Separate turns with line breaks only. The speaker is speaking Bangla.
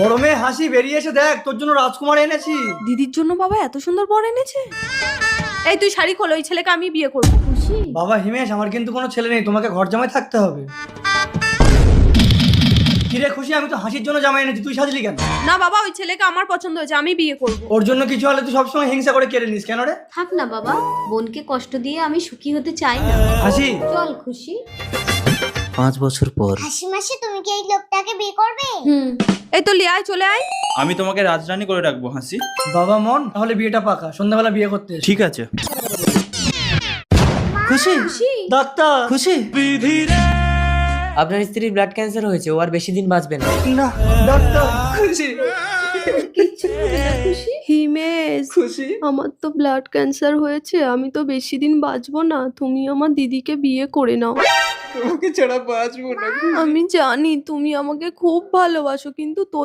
বড় মেয়ে হাসি, বেরিয়ে এসে দেখ তোর জন্য রাজকুমার এনেছি।
দিদির জন্য বাবা এত সুন্দর বর এনেছে। এই তুই শাড়ি খোল, ওই ছেলেকে আমি বিয়ে করবো।
খুশি?
বাবা হিমেশ, আমার কিন্তু কোনো ছেলে নেই, তোমাকে ঘর জামাই থাকতে হবে। কিরে খুশি, আমি তো হাসির জন্য জামাই এনেছি, তুই সাজলি কেন?
না বাবা, ওই ছেলেকে আমার পছন্দ হয়েছে, আমি বিয়ে করবো।
ওর জন্য কিছু হলে তুই সবসময় হিংসা করে কেড়ে নিস কেন রে?
থাক না বাবা, বোনকে কষ্ট দিয়ে আমি সুখী হতে চাই না।
হাসি,
চল খুশি।
5 বছর পর।
হাসি মাসি, তুমি কি এই লোকটাকে বিয়ে করবে?
এই তো লিয়ায় চলে আয়।
আমি তোমাকে রাজরানী করে রাখবো হাসি।
বাবা মন, তাহলে বিয়েটা পাকা, সন্ধ্যাবেলা বিয়ে করতে এসো।
ঠিক আছে।
খুশি
ডাক্তার।
খুশি, আপনার স্ত্রীর ব্লাড ক্যান্সার হয়েছে, ও আর বেশি দিন বাঁচবে না।
না ডাক্তার। খুশি
হিমেশ,
খুশি।
আমার তো ব্লাড ক্যান্সার হয়েছে, আমি তো বেশি দিন বাঁচবো না, তুমি আমার দিদিকে বিয়ে করে নাও।
তোমাকে ছাড়া বাঁচবো না।
আমি জানি তুমি আমাকে খুব ভালোবাসো, কিন্তু তোর